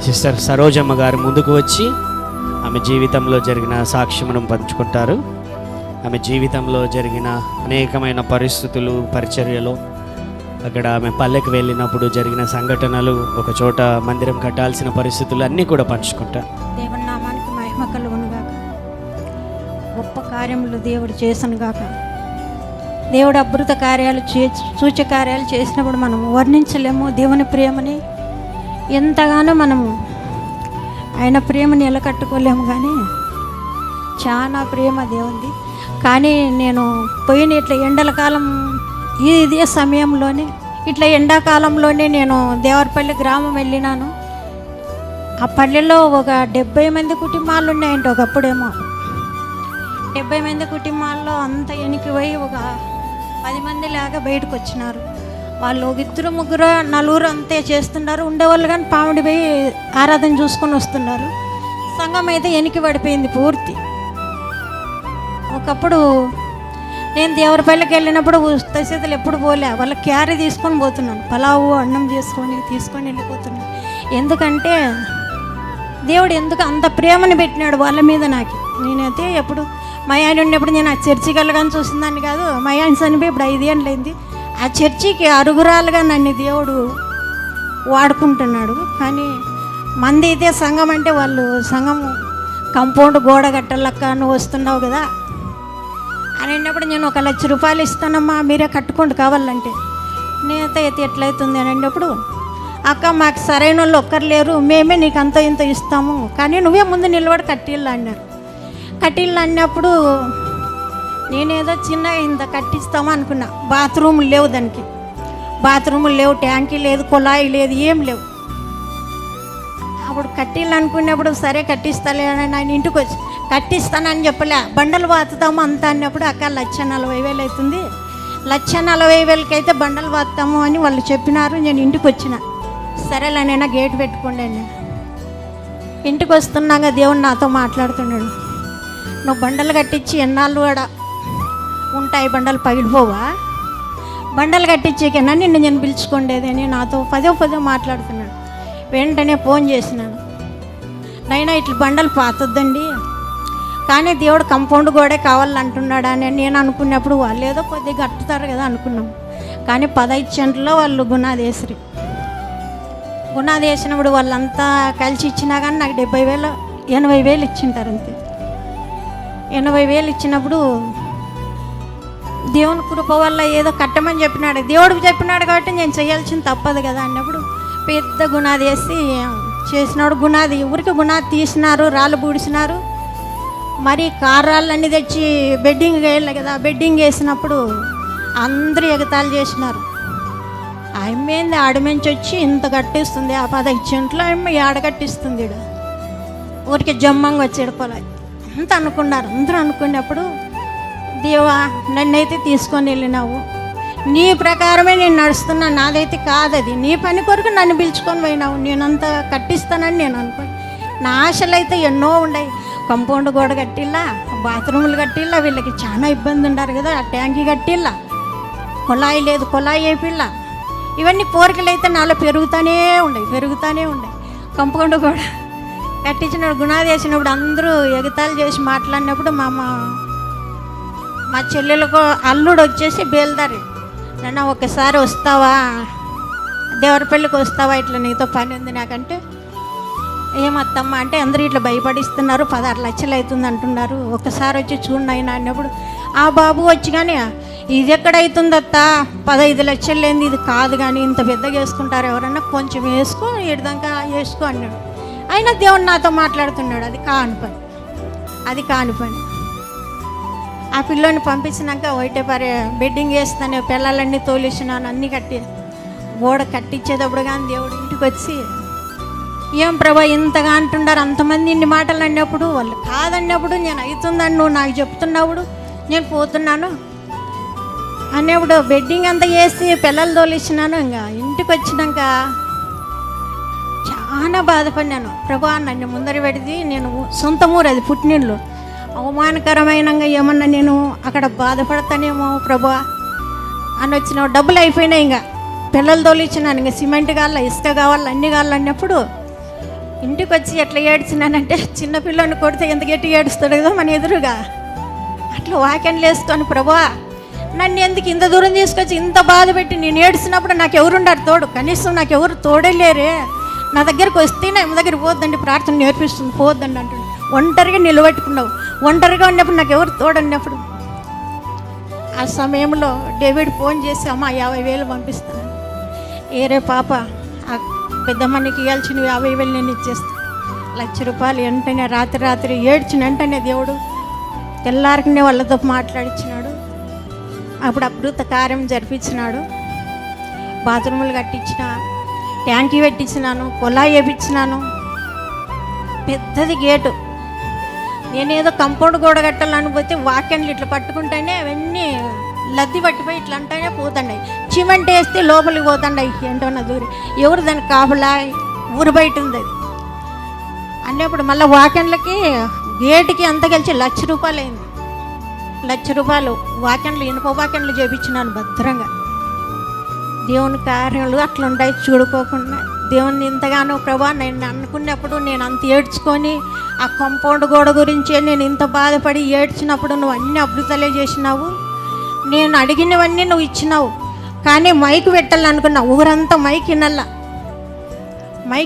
Sister Sarojamma గారు ముందుకు వచ్చి ఆమె జీవితంలో జరిగిన సాక్ష్యమును పంచుకుంటారు. ఆమె జీవితంలో జరిగిన అనేకమైన పరిస్థితులు, పరిచర్యలు, అక్కడ ఆమె పల్లెకి వెళ్ళినప్పుడు జరిగిన సంఘటనలు, ఒక చోట మందిరం కట్టాల్సిన పరిస్థితులు అన్నీ కూడా పంచుకుంటారు. దేవుని నామానికి మహిమ కలుగునుగాక. గొప్ప కార్యములు దేవుడు చేసునుగాక. దేవుడు అద్భుత కార్యాలు సూచకార్యాలు చేసినప్పుడు మనం వర్ణించలేము దేవుని ప్రేమని. ఎంతగానో మనము ఆయన ప్రేమని నిలకట్టుకోలేము, కానీ చాలా ప్రేమ దేవుంది. కానీ నేను పోయిన ఇట్లా ఎండల కాలం ఇదే సమయంలోనే, ఇట్లా ఎండాకాలంలోనే నేను దేవరపల్లి గ్రామం వెళ్ళినాను. ఆ పల్లెలో ఒక 70 మంది కుటుంబాలు ఉన్నాయంట. ఒకప్పుడేమో 70 మంది కుటుంబాల్లో అంత ఎనికి పోయి ఒక 10 మంది లాగా బయటకు వచ్చినారు. వాళ్ళు ఒక 2, 3, 4 అంతే చేస్తున్నారు ఉండేవాళ్ళు, కానీ పాముడి పోయి ఆరాధన చూసుకొని వస్తున్నారు. సంఘం అయితే ఎనికి పడిపోయింది పూర్తి. ఒకప్పుడు నేను దేవరపల్లికి వెళ్ళినప్పుడు ఉస్తశీతలు ఎప్పుడు పోలే, వాళ్ళ క్యారీ తీసుకొని పోతున్నాను, పలావు అన్నం తీసుకొని వెళ్ళిపోతున్నాను. ఎందుకంటే దేవుడు ఎందుకు అంత ప్రేమను పెట్టినాడు వాళ్ళ మీద. నాకు నేనైతే ఎప్పుడు మా ఆయన ఉన్నప్పుడు నేను ఆ చర్చికి వెళ్ళగానే చూసిందాన్ని కాదు. మా ఆయన చనిపోయి ఇప్పుడు 5 ఏళ్ళు అయింది. ఆ చర్చికి అరుగురాలుగా నన్ను దేవుడు వాడుకుంటున్నాడు. కానీ మంది అయితే సంఘం అంటే వాళ్ళు సంఘం కంపౌండ్ గోడ కట్టాలక్క, నువ్వు వస్తున్నావు కదా అని అన్నప్పుడు నేను 1 లక్ష రూపాయలు ఇస్తానమ్మా, మీరే కట్టుకోండి కావాలంటే. నేనైతే అయితే ఎట్లయితుంది అని అన్నప్పుడు, అక్క మాకు సరైన వాళ్ళు ఒక్కరు లేరు, మేమే నీకు అంత ఇంత ఇస్తాము, కానీ నువ్వే ముందు నిలబడి కట్టిల్లు అన్నారు. కట్టిల్లు అన్నప్పుడు నేనేదో చిన్న ఇంత కట్టిస్తామా అనుకున్నా. బాత్రూములు లేవు, దానికి బాత్రూములు లేవు, ట్యాంకీ లేదు, కుళాయి లేదు, ఏం లేవు. అప్పుడు కట్టిల్లు అనుకున్నప్పుడు సరే కట్టిస్తాలే అని ఆయన ఇంటికి వచ్చి, కట్టిస్తానని చెప్పలే, బండలు పాతుతాము అంత అన్నప్పుడు, అక్క 1,40,000 అవుతుంది, 1,40,000 అయితే బండలు పాతుతాము అని వాళ్ళు చెప్పినారు. నేను ఇంటికి వచ్చిన. సరేలేనైనా గేట్ పెట్టుకోండి అని. ఇంటికి వస్తున్నాగా దేవుడు నాతో మాట్లాడుతున్నాడు, నువ్వు బండలు కట్టించి ఎన్నాళ్ళు కూడా ఉంటాయి, బండలు పగిలిపోవా, బండలు కట్టించేకన్నా నిన్ను నేను పిలుచుకోండేది అని నాతో పదే మాట్లాడుతున్నాడు. వెంటనే ఫోన్ చేసినాను, నైనా ఇట్లా బండలు పాతొద్దండి, కానీ దేవుడు కంపౌండ్ గోడే కావాలంటున్నాడు అని నేను అనుకున్నప్పుడు, వాళ్ళు ఏదో కొద్దిగా కట్టుతారు కదా అనుకున్నాం. కానీ 15 సెంట్లో వాళ్ళు గుణాది వేసినప్పుడు వాళ్ళంతా కలిసి ఇచ్చినా కానీ నాకు 70,000 80,000 ఇచ్చింటారు అంతే. 80,000 ఇచ్చినప్పుడు దేవుని కృప వల్ల ఏదో కట్టమని చెప్పినాడు, దేవుడికి చెప్పినాడు కాబట్టి నేను చేయాల్సింది తప్పదు కదా అన్నప్పుడు పెద్ద గుణాది వేసి చేసినాడు. గుణాది ఊరికి గుణాది తీసినారు, రాళ్ళు పూడిసినారు, మరి కారాళ్ళన్నీ తెచ్చి బెడ్డింగ్ వేయాలి కదా. బెడ్డింగ్ వేసినప్పుడు అందరూ ఎగతాళి చేసినారు. ఆమె ఆడమెంచి వచ్చి ఇంత కట్టిస్తుంది, ఆ 15 సెంట్లో ఆమె ఆడ కట్టిస్తుంది, ఈడ ఊరికి జమ్మంగా వచ్చాడు పొలం అంత అనుకున్నారు. అందరూ అనుకున్నప్పుడు, దేవా నన్నైతే తీసుకొని వెళ్ళినావు, నీ ప్రకారమే నేను నడుస్తున్నా, నాదైతే కాదది, నీ పని కొరకు నన్ను పిలుచుకొని పోయినావు, నేనంతా కట్టిస్తానని నేను అనుకోని. నా ఆశలు అయితే ఎన్నో ఉన్నాయి, కంపౌండ్ గోడ కట్టిల్లా, బాత్రూములు కట్టిల్లా, వీళ్ళకి చాలా ఇబ్బంది ఉండారు కదా, ఆ ట్యాంకీ కట్టిల్లా, కుళాయి లేదు కుళాయి వేపిల్లా, ఇవన్నీ కోరికలు అయితే నాలో పెరుగుతూనే ఉన్నాయి. కంపౌండ్ గోడ కట్టించినప్పుడు గుణాది వేసినప్పుడు అందరూ ఎగతాళి చేసి మాట్లాడినప్పుడు మా చెల్లెలకు అల్లుడు వచ్చేసి బేల్దారి, నన్ను ఒక్కసారి వస్తావా, దేవరపల్లికి వస్తావా, ఇట్లా నీతో పని ఉంది నాకంటే. ఏమత్తమ్మ అంటే, అందరూ ఇట్లా భయపడిస్తున్నారు, 16 లక్షలు అవుతుంది అంటున్నారు, ఒక్కసారి వచ్చి చూడండి అయినా అన్నప్పుడు, ఆ బాబు వచ్చి కానీ ఇది ఎక్కడవుతుందత్తా, 15 లక్షలు లేని ఇది కాదు, కానీ ఇంత పెద్దగా వేసుకుంటారు ఎవరన్నా, కొంచెం వేసుకో, ఏడుదాకా వేసుకో అన్నాడు. అయినా దేవుడు నాతో మాట్లాడుతున్నాడు, అది కాని పని. ఆ పిల్లోని పంపించినాక ఒకటే బెడ్డింగ్ వేస్తాను, పిల్లలన్నీ తోలేసినాను, అన్నీ గోడ కట్టించేటప్పుడు కానీ దేవుడు ఇంటికి వచ్చి, ఏం ప్రభా ఇంతగా అంటున్నారు, అంతమంది ఇన్ని మాటలు అన్నప్పుడు, వాళ్ళు కాదన్నప్పుడు, నేను అవుతుందని నువ్వు నాకు చెప్తున్నప్పుడు నేను పోతున్నాను అన్నప్పుడు బెడ్డింగ్ అంతా వేసి పిల్లలు తోలిచ్చినాను. ఇంకా ఇంటికి వచ్చినాక చాలా బాధపడినాను. ప్రభా నన్ను ముందర పెడితే, నేను సొంత ఊరు అది, పుట్టినిళ్ళు, అవమానకరమైన ఏమన్నా నేను అక్కడ బాధపడతానేమో ప్రభా అని వచ్చిన. డబ్బులు అయిపోయినాయి, ఇంకా పిల్లలు తోలిచ్చినాను, ఇంకా సిమెంట్ కావాలా, ఇసుక కావాలా, అన్నీ కావాలన్నప్పుడు ఇంటికి వచ్చి ఎట్లా ఏడ్చినానంటే చిన్నపిల్లని కొడితే ఎంత గట్టి ఏడుస్తాడు కదా మన ఎదురుగా, అట్లా వాక్యాలు వేసుకొని ప్రభువా నన్ను ఎందుకు ఇంత దూరం తీసుకొచ్చి ఇంత బాధ పెట్టి నేను ఏడ్చినప్పుడు నాకు ఎవరుండారు తోడు, కనీసం నాకు ఎవరు తోడే లేరే, నా దగ్గరికి వస్తే నా దగ్గర పోద్దండి ప్రార్థన నేర్పిస్తుంది పోద్దండి అంటుండే. ఒంటరిగా నిలబెట్టుకున్నావు, ఒంటరిగా ఉన్నప్పుడు నాకు ఎవరు తోడన్నప్పుడు ఆ సమయంలో డేవిడ్ ఫోన్ చేసి అమ్మ 50,000 పంపిస్తాను, ఏరే పాప ఆ పెద్దమ్మనికి ఇవ్వాల్సిన 50,000 నేను ఇచ్చేస్తాను. ₹1,00,000 వెంటనే రాత్రి ఏడ్చిన వెంటనే దేవుడు తెల్లారికనే వాళ్ళతో మాట్లాడించినాడు. అప్పుడు అద్భుత కార్యం జరిపించినాడు. బాత్రూములు కట్టించిన, ట్యాంకీ పెట్టించినాను, కొలాయి వేయించినాను, పెద్దది గేటు. నేనేదో కంపౌండ్ గోడ కట్టాలని పోతే వాక్యాలు ఇట్లా పట్టుకుంటేనే అవన్నీ లద్ది పట్టిపోయి ఇట్లా అంటేనే పోతుండాయి, చిమెంట్ వేస్తే లోపలికి పోతుండాయి ఏంటో నా దూరి, ఎవరు దానికి కాపలా ఊరు బయట ఉంది అది అన్నప్పుడు మళ్ళీ వాక్యాలకి గేటుకి అంత కలిసి ₹1,00,000 అయింది. ₹1,00,000 వాక్యాలు ఇనుప వాక్యాలు చేపించినాను భద్రంగా. దేవుని కార్యాలు అట్లా ఉంటాయి చూడుకోకుండా. దేవుని ఇంతగానో ప్రభా నేను అనుకున్నప్పుడు నేను అంత ఏడ్చుకొని ఆ కాంపౌండ్ గోడ గురించే నేను ఇంత బాధపడి ఏడ్చినప్పుడు నువ్వు అన్ని అద్భుతాలే చేసినావు, నేను అడిగినవన్నీ నువ్వు ఇచ్చినావు. కానీ మైకు పెట్టాలనుకున్నా, ఊరంతా మైక్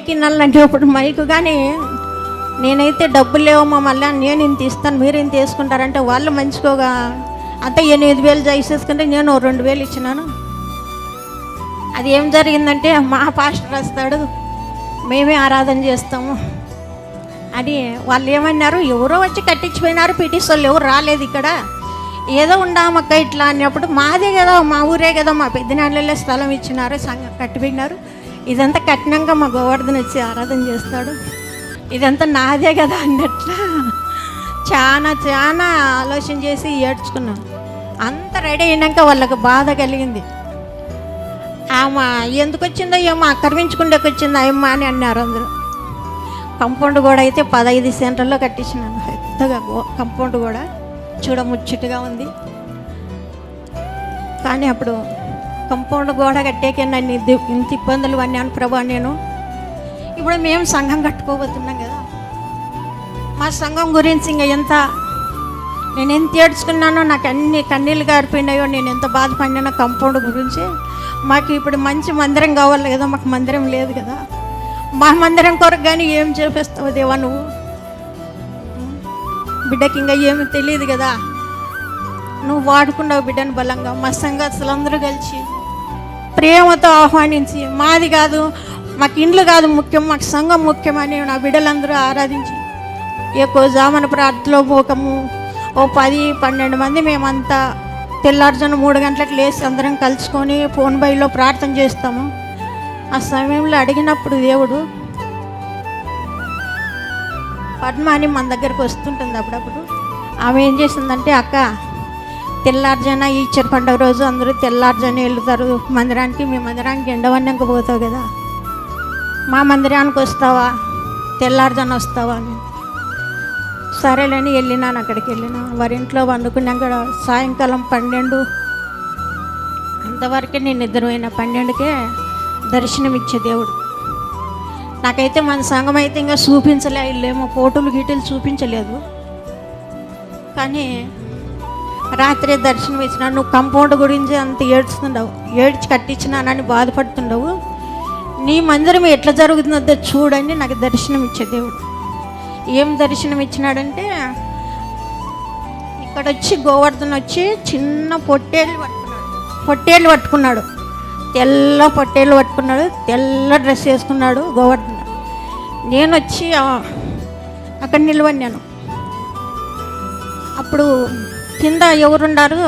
వినాలంటే ఇప్పుడు మైకు కానీ నేనైతే డబ్బులు లేవమ్మా మళ్ళీ నేను ఇంత ఇస్తాను మీరు ఇంత తీసుకుంటారంటే వాళ్ళు మంచిగా అంతా 8,000 చేసేసుకుంటే నేను 2,000 ఇచ్చినాను. అది ఏం జరిగిందంటే మా పాస్టర్ వస్తాడు మేమే ఆరాధన చేస్తాము అని వాళ్ళు ఏమన్నారు, ఎవరో వచ్చి కట్టించిపోయినారు, పీటీస్ వాళ్ళు ఎవరు రాలేదు ఇక్కడ, ఏదో ఉండామక్క ఇట్లా అన్నప్పుడు మాదే కదా మా ఊరే కదా మా పెద్దనాళ్ళలో స్థలం ఇచ్చినారు, సంఘం కట్టిపోయినారు, ఇదంతా కట్టినాక మా గోవర్ధన్ వచ్చి ఆరాధన చేస్తాడు, ఇదంతా నాదే కదా అన్నట్లా చాలా ఆలోచన చేసి ఏడ్చుకున్నాం. అంత రెడీ అయినాక వాళ్ళకి బాధ కలిగింది. ఆమె ఎందుకు వచ్చిందో ఏమో ఆక్రమించుకుండేకి వచ్చింది అయ్యమ్మ అని అన్నారు అందరూ. కంపౌండ్ గోడ అయితే 15 సెంటర్లో కట్టించినాను, పెద్దగా కంపౌండ్ గోడ చూడముచ్చటగా ఉంది. కానీ అప్పుడు కంపౌండ్ గోడ కట్టాకే నన్ను ఇంత ఇబ్బందులు అన్నాను ప్రభా. నేను ఇప్పుడు మేము సంఘం కట్టుకోబోతున్నాం కదా, మా సంఘం గురించి ఇంకా నేను ఎంత ఏడ్చుకున్నానో, నాకు అన్ని కన్నీళ్ళు గారిపోయినాయో, నేను ఎంత బాధపడినానో కంపౌండ్ గురించి. మాకు ఇప్పుడు మంచి మందిరం కావాలి కదా, మాకు మందిరం లేదు కదా, మా మందిరం కొరకు కానీ ఏం చేపిస్తావు దేవా నువ్వు, బిడ్డకి ఇంకా ఏమి తెలియదు కదా, నువ్వు వాడుకున్నావు బిడ్డను బలంగా. మా సంఘస్థులందరూ కలిసి ప్రేమతో ఆహ్వానించి మాది కాదు మాకు ఇండ్లు కాదు ముఖ్యం, మాకు సంఘం ముఖ్యమని నా బిడ్డలందరూ ఆరాధించి ఎక్కువ జామన ప్రార్థనలో పోకము 10-12 మంది మేమంతా తెల్లారుజాము 3 గంటలకు లేచి అందరం కలుసుకొని ఫోన్ బైలో ప్రార్థన చేస్తాము. ఆ సమయంలో అడిగినప్పుడు దేవుడు పద్మ అని మన దగ్గరకు వస్తుంటుంది అప్పుడప్పుడు. ఆమె ఏం చేసిందంటే, అక్క తెల్లారుజాన ఈశ్వర పండుగ రోజు అందరూ తెల్లారుజాన వెళ్తారు మందిరానికి, మీ మందిరానికి ఎండవన్నాక పోతావు కదా, మా మందిరానికి వస్తావా, తెల్లారుజాన వస్తావా అని. సరేలేని వెళ్ళినాను. అక్కడికి వారి ఇంట్లో వండుకున్నాక సాయంకాలం 12 అంతవరకే నేను నిద్రపోయిన. 12కే దర్శనం ఇచ్చే దేవుడు. నాకైతే మన సంఘం అయితే ఇంకా చూపించలే, ఇల్లేమో ఫోటోలు గీటలు చూపించలేదు. కానీ రాత్రి దర్శనం ఇచ్చిన. నువ్వు కంపౌండ్ గురించి అంత ఏడ్చి కట్టించినానని బాధపడుతుండవు, నీ మందిరం ఎట్లా జరుగుతుందో చూడండి నాకు దర్శనం ఇచ్చే దేవుడు. ఏం దర్శనం ఇచ్చినాడంటే, ఇక్కడ వచ్చి గోవర్ధన్ వచ్చి చిన్న పొట్టేళ్ళు పట్టుకున్నాడు, తెల్ల పొట్టేళ్ళు పట్టుకున్నాడు, తెల్ల డ్రెస్ వేసుకున్నాడు గోవర్ధన్. నేను వచ్చి అక్కడ నిలవన్నాను. అప్పుడు కింద ఎవరున్నారు,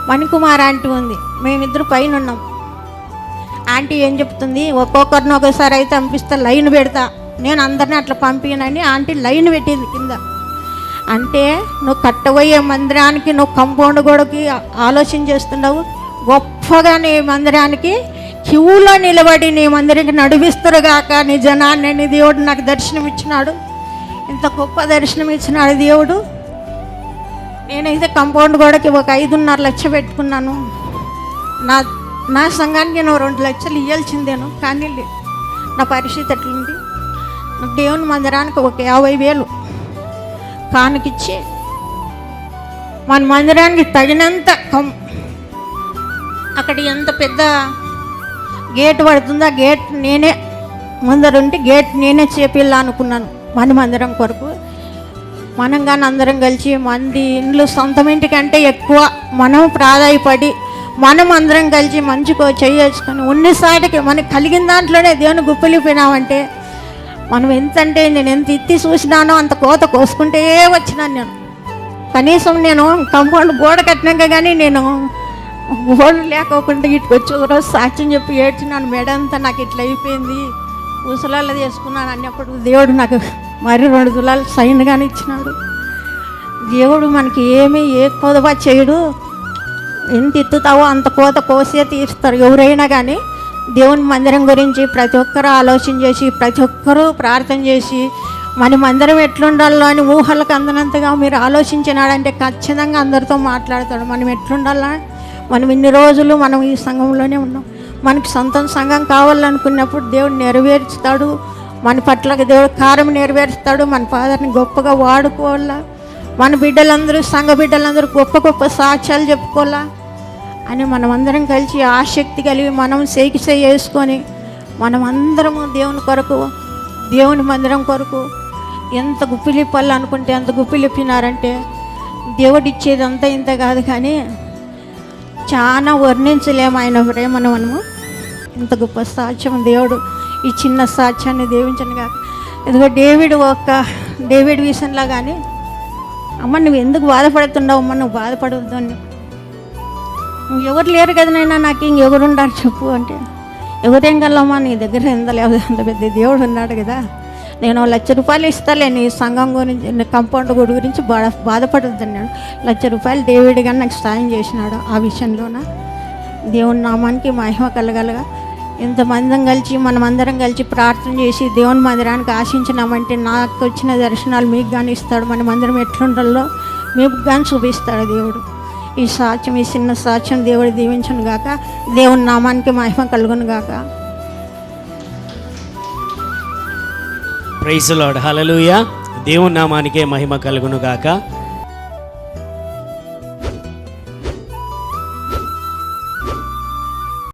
మణికుమార్ ఆంటీ ఉంది, మేమిద్దరు పైన ఉన్నాం. ఆంటీ ఏం చెప్తుంది, ఒక్కొక్కరిని ఒకసారి అయితే పంపిస్తా, లైన్ పెడతా, నేను అందరినీ అట్లా పంపినని ఆంటీ లైన్ పెట్టింది కింద. అంటే నువ్వు కట్టబోయే మందిరానికి నువ్వు కంపౌండ్ గోడకి ఆలోచన చేస్తున్నావు, గొప్పగా నీ మందిరానికి క్యూలో నిలబడి నీ మందిరానికి నడిపిస్తురుగాక నీ జనాన్ని, నీ దేవుడు నాకు దర్శనం ఇచ్చినాడు, ఇంత గొప్ప దర్శనం ఇచ్చినాడు దేవుడు. నేనైతే కంపౌండ్ గోడకి ఒక 5.5 లక్షలు పెట్టుకున్నాను. నా సంఘానికి నేను 2 లక్షలు ఇవ్వాల్సిందేను, కానీ నా పరిస్థితి అట్లుంది. దేవుని మందిరానికి ఒక 50,000 కానుకిచ్చి మన మందిరానికి తగినంత అక్కడ ఎంత పెద్ద గేట్ పడుతుందో ఆ గేట్ నేనే ముందరుంటే గేట్ నేనే చేపిల్లా అనుకున్నాను మన మందిరం కొరకు. మనం కానీ అందరం కలిసి మంది ఇండ్లు సొంతం ఇంటికంటే ఎక్కువ మనం ప్రాధాయపడి మనం అందరం కలిసి మంచిగా చేసుకొని ఉన్నసాటికి మనకు కలిగిన దాంట్లోనే దేవుని గుప్పిలిపోయినామంటే మనం ఎంతంటే నేను ఎంత ఎత్తి చూసినానో అంత కోత కోసుకుంటే వచ్చినాను. నేను కనీసం నేను కంపౌండ్ గోడ కట్టినాక కానీ నేను గోడలు లేకోకుండా ఇటుకు వచ్చి ఒకరోజు సాక్ష్యం చెప్పి ఏడ్చినాను. మెడ అంతా నాకు ఇట్లా అయిపోయింది, ఊసలాల్లో చేసుకున్నాను అన్నప్పుడు దేవుడు నాకు మరి 2 తులాలు సైన్గానే ఇచ్చినాడు. దేవుడు మనకి ఏ కొదవ చేయడు. ఎంత ఎత్తుతావో అంత కోత కోసే తీస్తారు ఎవరైనా కానీ. దేవుని మందిరం గురించి ప్రతి ఒక్కరూ ఆలోచన చేసి ప్రతి ఒక్కరూ ప్రార్థన చేసి మన మందిరం ఎట్లుండాలో అని ఊహలకు అందనంతగా మీరు ఆలోచించినాడంటే ఖచ్చితంగా అందరితో మాట్లాడతాడు. మనం ఎట్లుండాలా, మనం ఇన్ని రోజులు మనం ఈ సంఘంలోనే ఉన్నాం. మనకి సొంతం సంఘం కావాలనుకున్నప్పుడు దేవుడు నెరవేర్చుతాడు. మన పట్ల దేవుడు కార్యం నెరవేరుస్తాడు. మన ఫాదర్ని గొప్పగా వాడుకోవాలా, మన బిడ్డలందరూ సంఘ బిడ్డలందరూ గొప్ప గొప్ప సాక్ష్యాలు చెప్పుకోవాలా అని మనం అందరం కలిసి ఆసక్తి కలిగి మనం సేకి వేసుకొని మనం అందరము దేవుని కొరకు దేవుని మందిరం కొరకు ఎంత గుప్పిలిప్పాలి అనుకుంటే అంత గుప్పిలిప్పినారంటే దేవుడు ఇచ్చేది అంతా ఇంత కాదు కానీ చాలా వర్ణించలేము ఆయన ప్రేమను. మనము ఇంత గొప్ప సాక్ష్యం దేవుడు ఈ చిన్న సాక్ష్యాన్ని దీవించను కాక. ఇదిగో డేవిడ్ విషయంలో కానీ అమ్మ నువ్వు ఎందుకు బాధపడుతున్నావు, అమ్మ నువ్వు బాధపడవద్దు, నువ్వు ఎవరు లేరు కదా నైనా నాకు ఇంకెవరు ఉండారు చెప్పు అంటే, ఎవరేం కలమ్మా నీ దగ్గర ఎంత లేదు, అంత పెద్ద దేవుడు ఉన్నాడు కదా, నేను ₹1,00,000 ఇస్తాలే నీ సంఘం గురించి నీ కంపౌండ్ గురించి బాధపడద్దు అన్నాడు. ₹1,00,000 డేవిడ్ గారు నాకు సాయం చేసినాడు. ఆ విషయంలోన దేవుని నామానికి మహిమ కలగలగా ఇంతమందరం కలిసి మనమందరం కలిసి ప్రార్థన చేసి దేవుని మందిరానికి ఆశించినామంటే నాకు వచ్చిన దర్శనాలు మీకు కానీ ఇస్తాడు. మన మందిరం ఎట్లుండాలో మీకు కానీ చూపిస్తాడు దేవుడు. ఈ సాక్ష్యం, ఈ చిన్న సాక్ష్యం దేవుడు దీవించను గాక. దేవుని నామానికి మహిమ కలుగును గాక. ప్రైజ్ లార్డ్, హల్లెలూయా. దేవుని నామానికే మహిమ కలుగును గాక.